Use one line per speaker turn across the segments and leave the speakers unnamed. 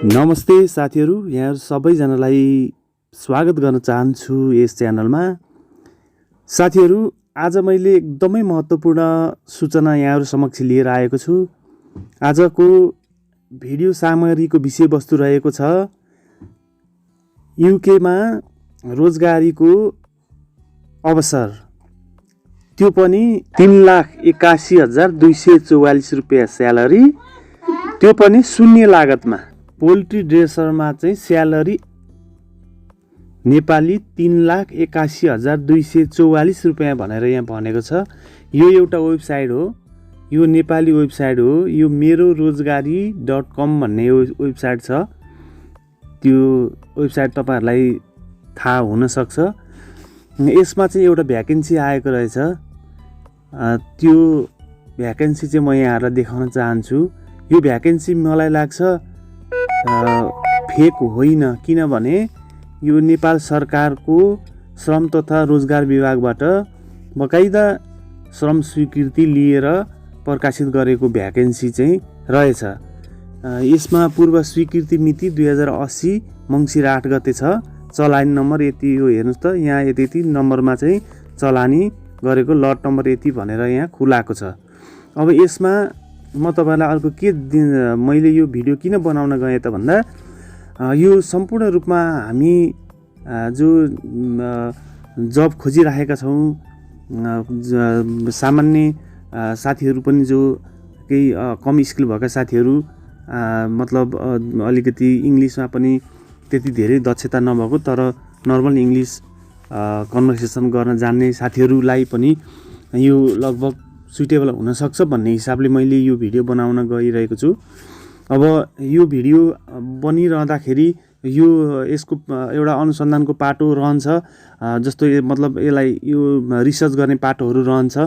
नमस्ते साथीहरू, यहाँ सबैजनालाई स्वागत गर्न चाहन्छु यस च्यानलमा। साथीहरू, आज मैले एकदमै महत्त्वपूर्ण सूचना यहाँहरू समक्ष लिएर आएको छु। आजको भिडियो सामग्रीको विषयवस्तु रहेको छ युकेमा रोजगारीको अवसर, त्यो पनि 3,81,244 रुपियाँ स्यालेरी, त्यो पनि शून्य लागतमा। पोल्ट्री ड्रेसरमा चाहिँ स्यालेरी नेपाली 3,81,244 रुपियाँ भनेर यहाँ भनेको छ। यो एउटा वेबसाइट हो, यो नेपाली वेबसाइट हो, यो मेरो रोजगारी.com भन्ने वेबसाइट छ। त्यो वेबसाइट तपाईहरुलाई थाहा हुन सक्छ। यसमा चाहिँ एउटा भ्याकेन्सी आएको रहेछ। त्यो भ्याकेन्सी चाहिँ म यहाँहरुलाई देखाउन चाहन्छु। यो भ्याकेन्सी मलाई लाग्छ फेक होइन, किनभने यो नेपाल सरकारको श्रम तथा रोजगार विभागबाट बकाइदा श्रम स्वीकृति लिएर प्रकाशित गरेको भ्याकेन्सी चाहिँ रहेछ। यसमा पूर्व स्वीकृति मिति 2080 मङ्सिर 8 गते छ। चलानी नम्बर यति हो, हेर्नुस् त, यहाँ यति नम्बरमा चाहिँ चलानी गरेको लट नम्बर यति भनेर यहाँ खुलाएको छ। अब यसमा म तपाईलाई अर्को के मैले यो भिडियो किन बनाउन गएँ त भन्दा, यो सम्पूर्ण रूपमा हामी जो जब खोजिरहेका छौँ, सामान्य साथीहरू पनि जो केही कम स्किल भएका साथीहरू, मतलब अलिकति इङ्ग्लिसमा पनि त्यति धेरै दक्षता नभएको तर नर्मल इङ्ग्लिस कन्भर्सेसन गर्न जान्ने साथीहरूलाई पनि यो लगभग सुइटेबल हुन सक्छ भन्ने हिसाबले मैले यो भिडियो बनाउन गइरहेको छु। अब यो भिडियो बनिरहँदाखेरि यो यसको एउटा अनुसन्धानको पाटो रहन्छ, जस्तो मतलब यसलाई यो रिसर्च गर्ने पाटोहरू रहन्छ।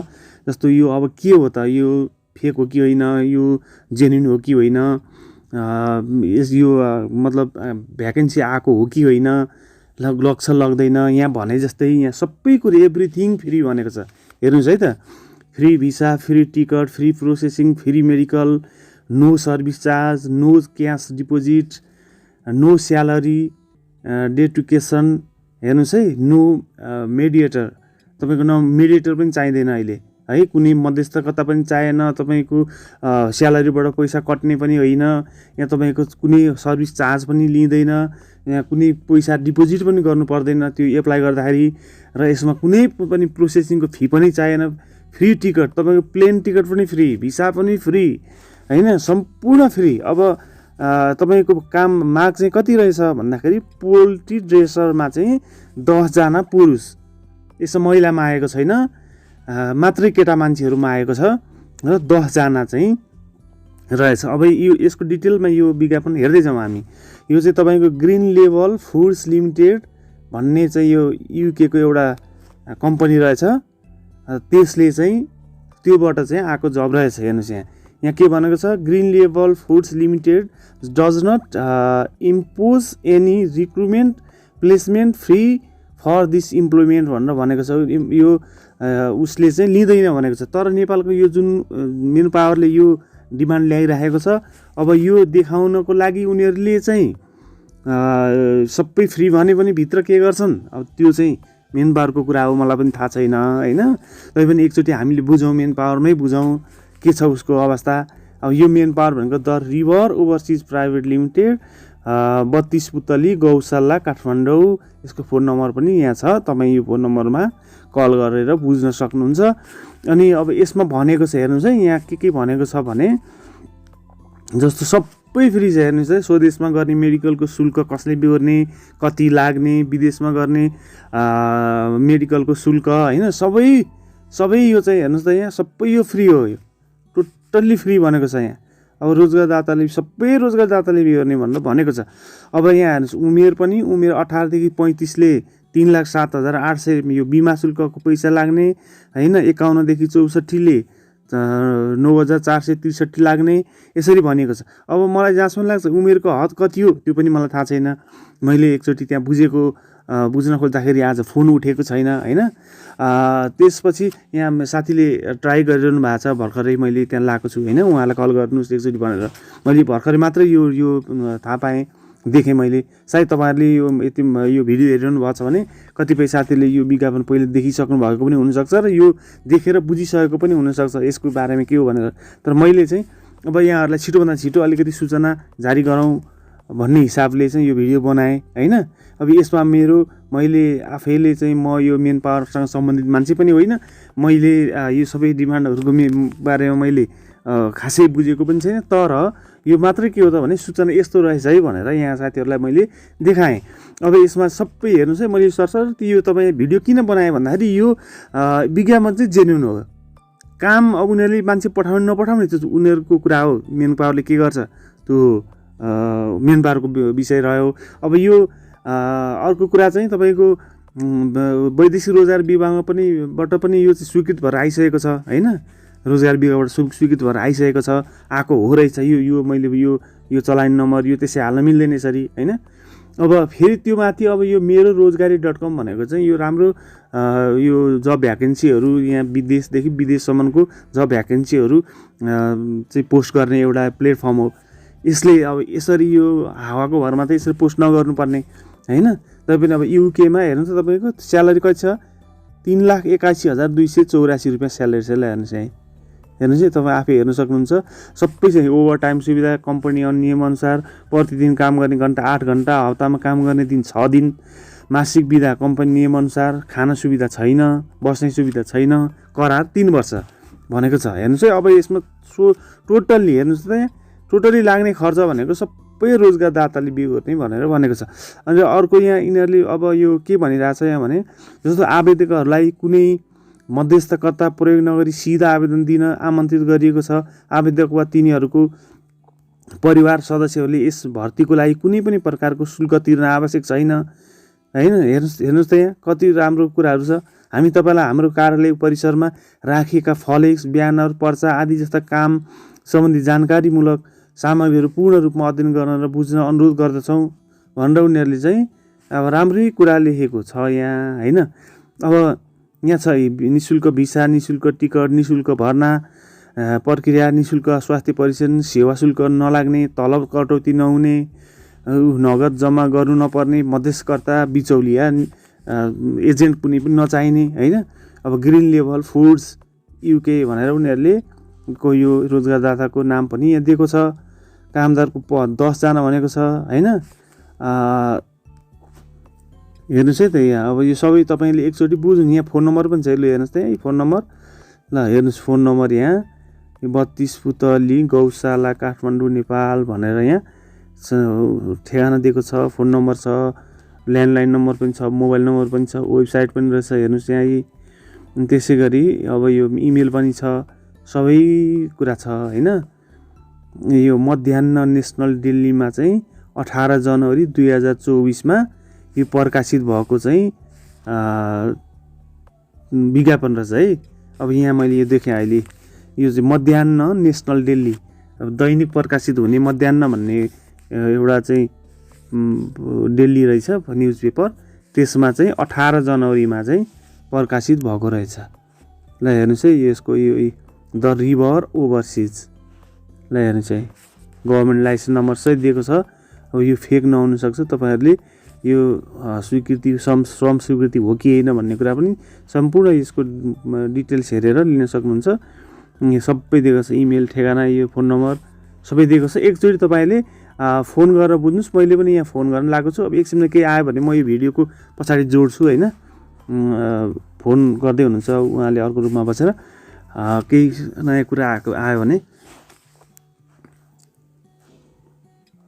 जस्तो यो अब के हो त, यो फेक हो कि होइन, यो जेन्युन हो कि होइन, यो मतलब भ्याकेन्सी आएको हो कि होइन, लग्छ लाग्दैन, यहाँ भने जस्तै यहाँ सबै कुरो एभ्रिथिङ फ्री भनेको छ। हेर्नुहोस् है त, free visa, free ticket, free processing, free medical, no service charge, no cash deposit, no salary, deduction. हेर्नुहोस् है, नो मेडिएटर, तपाईँको न मेडिएटर पनि चाहिँदैन अहिले है, कुनै मध्यस्थकता पनि चाहिएन, तपाईँको स्यालेरीबाट पैसा कट्ने पनि होइन, यहाँ तपाईँको कुनै सर्भिस चार्ज पनि लिँदैन, यहाँ कुनै पैसा डिपोजिट पनि गर्नु पर्दैन त्यो एप्लाई गर्दाखेरि, र यसमा कुनै पनि प्रोसेसिङको फी पनि चाहिएन। फ्री टिकट, तपाईँको प्लेन टिकट पनि फ्री, भिसा पनि फ्री हैन, सम्पूर्ण फ्री। अब तपाईँको काम माग चाहिँ कति रहेछ भन्दाखेरि, पोल्ट्री ड्रेसरमा चाहिँ 10 जना पुरुष, यसो महिलामा आएको छैन, मात्रै केटा मान्छेहरूमा आएको छ, र 10 जना चाहिँ रहेछ। अब यो यसको डिटेलमा यो विज्ञापन हेर्दै जाउँ हामी। यो चाहिँ तपाईँको ग्रिन लेभल फुड्स लिमिटेड भन्ने चाहिँ यो युके को एउटा कम्पनी रहेछ, त्यसले चाहिँ त्योबाट चाहिँ आएको जब रहेछ। हेर्नुहोस् यहाँ के भनेको छ, green level foods limited does not impose any recruitment placement free for this employment भनेर भनेको छ। यो उसले चाहिँ लिँदैन भनेको छ, तर नेपालको यो जुन मेन पावरले यो डिमान्ड ल्याइरहेको छ। अब यो देखाउनको लागि उनीहरूले चाहिँ सबै फ्री भने पनि भित्र के गर्छन्, अब त्यो चाहिँ मेन पावरको कुरा हो, मलाई पनि थाहा छैन हैन। तै पनि एकचोटि हामीले बुझौँ, मेन पावरमै बुझौँ के छ उसको अवस्था। अब यो मेन पावर भनेको the river overseas private limited, 32 पुतली गौशाला काठमाडौँ। यसको फोन नम्बर पनि यहाँ छ, तपाईँ यो फोन नम्बरमा कल गरेर बुझ्न सक्नुहुन्छ। अनि अब यसमा भनेको छ, हेर्नुहोस् है, यहाँ के भनेको छ भने, जस्तो सबै फ्री छ। हेर्नुहोस् है, स्वदेशमा गर्ने मेडिकलको शुल्क कसले बिहोर्ने, कति लाग्ने, विदेशमा गर्ने मेडिकलको शुल्क हैन, सबै यो चाहिँ हेर्नुहोस् त, यहाँ सबै यो फ्री हो, यो टोटल्ली फ्री भनेको छ। यहाँ अब रोजगारदाताले सबै रोजगारदाताले बिहोर्ने भनेर भनेको छ। अब यहाँ हेर्नुहोस्, उमेर पनि, उमेर 18 देखि 35 ले 3,07,800 यो बिमा शुल्कको पैसा लाग्ने हैन, 51 देखि 64 ले 9,463 लाग्ने, यसरी भनेको छ। अब मलाई जहाँसम्म लाग्छ उमेरको हद कति हो त्यो पनि मलाई थाहा छैन, मैले एकचोटि त्यहाँ बुझेको बुझ्न खोज्दाखेरि आज फोन उठेको छैन हैन। त्यसपछि यहाँ साथीले ट्राई गरिरहनु भएको छ, भर्खरै मैले त्यहाँ लगाएको छु हैन, उहाँलाई कल गर्नुहोस् एकचोटि भनेर मैले भर्खरै मात्र यो थाहा पाएँ, देखेँ मैले। सायद तपाईँहरूले यो भिडियो हेरिरहनु भएको छ भने कतिपय साथीले यो विज्ञापन पहिले देखिसक्नु भएको पनि हुनसक्छ र यो देखेर बुझिसकेको पनि हुनसक्छ यसको बारेमा के हो भनेर। तर मैले चाहिँ अब यहाँहरूलाई छिटोभन्दा छिटो अलिकति सूचना जारी गरौँ भन्ने हिसाबले चाहिँ यो भिडियो बनाएँ हैन। अब यसमा मैले आफैले चाहिँ म यो मेन पावरसँग सम्बन्धित मान्छे पनि होइन, मैले यो सबै डिमान्डहरूको बारेमा मैले खासै बुझेको पनि छैन। तर यो मात्रै के हो त भने सूचना यस्तो रहेछ है भनेर यहाँ साथीहरूलाई मैले देखाएँ। अब यसमा सबै हेर्नुहोस् है, मैले सरसर्ती यो तपाईँ भिडियो किन बनाएँ भन्दाखेरि यो विज्ञापन चाहिँ जेन्युन हो। काम अब उनीहरूले मान्छे पठाउने नपठाउने त्यो उनीहरूको कुरा हो, मेन पावरले के गर्छ त्यो मेन पावरको विषय रह्यो। अब यो अर्को कुरा चाहिँ तपाईँको वैदेशिक रोजगार विभागमा पनि यो चाहिँ स्वीकृत भएर आइसकेको छ हैन। रोजगार विभागबाट स्वीकृत भएर आइसकेको छ, आएको हो रहेछ। यो मैले यो चलान नम्बर यो त्यसै हाल्न मिल्दैन यसरी हैन। अब फेरि त्यो माथि अब यो मेरो रोजगारी.com भनेको चाहिँ यो राम्रो यो जब भ्याकेन्सीहरू यहाँ विदेशदेखि विदेशसम्मको जब भ्याकेन्सीहरू चाहिँ पोस्ट गर्ने एउटा प्लेटफर्म हो। यसले अब यसरी यो हावाको भरमा त यसरी पोस्ट नगर्नुपर्ने हैन। तपाईँ अब युकेमा हेर्नुहोस् त तपाईँको स्यालेरी कति छ, 3,81,284 रुपियाँ स्यालेरी छ। हेर्नुहोस् है, हेर्नुहोस् है, तपाईँ आफै हेर्न सक्नुहुन्छ। सबै छ, ओभर टाइम सुविधा, कम्पनी नियमअनुसार प्रतिदिन काम गर्ने घन्टा 8 घन्टा, हप्तामा काम गर्ने दिन 6 दिन, मासिक बिदा कम्पनी नियमअनुसार, खाना सुविधा छैन, बस्ने सुविधा छैन, करार 3 वर्ष भनेको छ। हेर्नुहोस् है, अब यसमा टोटल्ली हेर्नुहोस् त, टोटल्ली लाग्ने खर्च भनेको सबै रोजगारदाताले बिहोर्ने भनेर भनेको छ। अनि अर्को यहाँ यिनीहरूले अब यो के भनिरहेछ यहाँ भने जस्तो आवेदकहरूलाई कुनै मध्यस्थकर्ता प्रयोग नगरी सिधा आवेदन दिन आमन्त्रित गरिएको छ। आवेदक वा तिनीहरूको परिवार सदस्यहरूले यस भर्तीको लागि कुनै पनि प्रकारको शुल्क तिर्न आवश्यक छैन हैन। हेर्नुहोस् त यहाँ कति राम्रो कुराहरू छ। हामी तपाईँलाई हाम्रो कार्यालय परिसरमा राखिएका फ्लेक्स, ब्यानर, पर्चा आदि जस्ता काम सम्बन्धी जानकारीमूलक सामग्रीहरू पूर्ण रूपमा अध्ययन गर्न र बुझ्न अनुरोध गर्दछौँ भनेर उनीहरूले चाहिँ अब राम्रै कुरा लेखेको छ यहाँ हैन। अब यहाँ छ निःशुल्क भिसा, निःशुल्क टिकट, निःशुल्क भर्ना प्रक्रिया, निःशुल्क स्वास्थ्य परीक्षण, सेवा शुल्क नलाग्ने, तलब कटौती नहुने, नगद जम्मा गर्नु नपर्ने, मध्यस्थकर्ता बिचौलिया एजेन्ट कुनै पनि नचाहिने हैन। अब ग्रिन लेभल फुड्स युके भनेर उनीहरूले को यो रोजगारदाताको नाम पनि यहाँ दिएको छ। कामदारको 10 जना भनेको छ हैन। हेर्नुहोस् है त यहाँ अब यो सबै तपाईँले एकचोटि बुझ्नु। यहाँ फोन नम्बर पनि छ, ल हेर्नुहोस् त यहाँ फोन नम्बर, ल हेर्नुहोस् फोन नम्बर यहाँ 32 पुतली गौशाला काठमाडौँ नेपाल भनेर यहाँ ठेगाना दिएको छ, फोन नम्बर छ, ल्यान्डलाइन नम्बर पनि छ, मोबाइल नम्बर पनि छ, वेबसाइट पनि रहेछ हेर्नुहोस् यहाँ। त्यसै गरी अब यो इमेल पनि छ, सबै कुरा छ हैन। यो मध्याह्न नेसनल दिल्लीमा चाहिँ 18 जनवरी 2024 यो प्रकाशित भएको चाहिँ विज्ञापन रहेछ है। अब यहाँ मैले यो देखेँ अहिले, यो चाहिँ मध्याह्न नेसनल दिल्ली, अब दैनिक प्रकाशित हुने मध्याह्न भन्ने एउटा चाहिँ दिल्ली रहेछ न्युज पेपर, त्यसमा चाहिँ 18 जनवरीमा चाहिँ प्रकाशित भएको रहेछ। ल हेर्नुहोस् है, यसको यो द रिभर ओभरसिज, ल हेर्नुहोस् है, गभर्मेन्ट लाइसेन्स नम्बर सहित दिएको छ। अब यो फेक नहुनसक्छ, तपाईँहरूले यो स्वीकृति श्रम स्वीकृति हो कि होइन भन्ने कुरा पनि सम्पूर्ण यसको डिटेल्स हेरेर लिन सक्नुहुन्छ। यो सबै दिएको छ, इमेल ठेगाना, यो फोन नम्बर सबै दिएको छ। एकचोटि तपाईँले फोन गरेर बुझ्नुहोस्। मैले पनि यहाँ फोन गर्न लागेको छु। अब एकछिनमा केही आयो भने म यो भिडियोको पछाडि जोड्छु हैन। फोन गर्दै हुनुहुन्छ उहाँले अर्को रूपमा बसेर, केही नयाँ कुरा आयो भने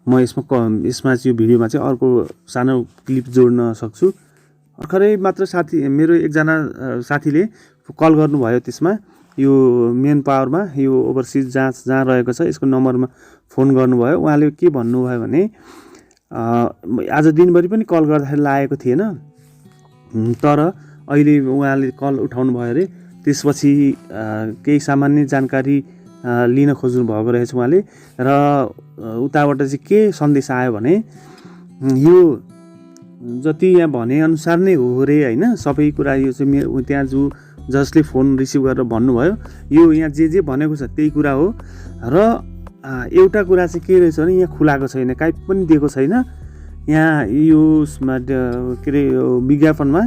म यसमा चाहिँ यो भिडियोमा चाहिँ अर्को सानो क्लिप जोड्न सक्छु। भर्खरै मात्र मेरो एकजना साथीले कल गर्नुभयो, त्यसमा यो मेन पावरमा यो ओभरसिज जहाँ रहेको छ यसको नम्बरमा फोन गर्नुभयो। उहाँले के भन्नुभयो भने आज दिनभरि पनि कल गर्दाखेरि लागेको थिएन, तर अहिले उहाँले कल उठाउनु भयो अरे। त्यसपछि केही सामान्य जानकारी लिन खोज्नु भएको रहेछ उहाँले, र उताबाट चाहिँ के सन्देश आयो भने यो जति यहाँ भनेअनुसार नै हो रे होइन, सबै कुरा यो चाहिँ त्यहाँ जसले फोन रिसिभ गरेर भन्नुभयो यो यहाँ जे भनेको छ त्यही कुरा हो। र एउटा कुरा चाहिँ के रहेछ भने यहाँ खुलाएको छैन, काहीँ पनि दिएको छैन यहाँ यो उसमा के अरे विज्ञापनमा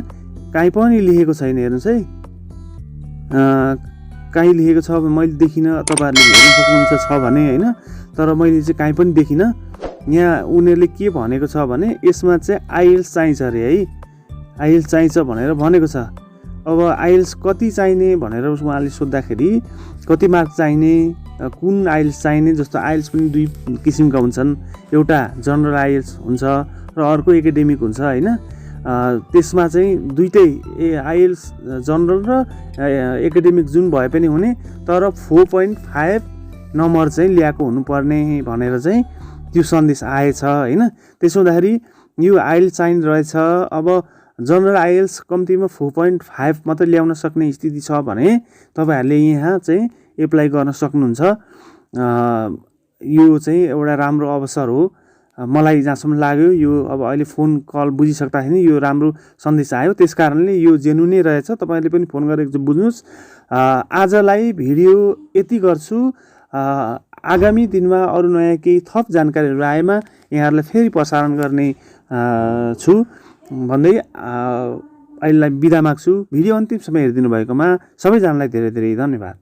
काहीँ पनि लेखेको छैन। हेर्नुहोस् है, काहीँ लेखेको छ मैले देखिनँ, तपाईँहरूले हेर्न सक्नुहुन्छ छ भने होइन, तर मैले चाहिँ काहीँ पनि देखिनँ। यहाँ उनीहरूले के भनेको छ भने यसमा चाहिँ आइएल्स चाहिन्छ अरे है, आइएल्स चाहिन्छ भनेर भनेको छ। अब आइएल्स कति चाहिने भनेर उहाँले सोद्धाखेरि कति मार्क चाहिने, कुन आइएल्स चाहिने, जस्तो आइएल्स पनि दुई किसिमका हुन्छन्, एउटा जनरल आइएल्स हुन्छ र अर्को एकाडेमिक हुन्छ होइन। त्यसमा चाहिँ दुइटै आइएल्स जनरल र एकाडेमिक जुन भए पनि हुने, तर 4.5 नम्बर चाहिँ ल्याएको हुनुपर्ने भनेर चाहिँ त्यो सन्देश आएछ होइन। त्यसो हुँदाखेरि यो आइएल्स चाहिने रहेछ। अब जनरल आइएल्स कम्तीमा 4.5 मात्रै ल्याउन सक्ने स्थिति छ भने तपाईँहरूले यहाँ चाहिँ एप्लाई गर्न सक्नुहुन्छ। यो चाहिँ एउटा राम्रो अवसर हो मलाई जहाँसम्म लाग्यो। यो अब अहिले फोन कल बुझिसक्दाखेरि यो राम्रो सन्देश आयो, त्यस कारणले यो जेन्युनै रहेछ। तपाईँहरूले पनि फोन गरेर बुझ्नुहोस्। आजलाई भिडियो यति गर्छु, आगामी दिनमा अरू नयाँ केही थप जानकारीहरू आएमा यहाँहरूलाई फेरि प्रसारण गर्ने छु भन्दै अहिलेलाई बिदा माग्छु। भिडियो अन्तिमसम्म हेरिदिनु भएकोमा सबैजनालाई धेरै धेरै धन्यवाद।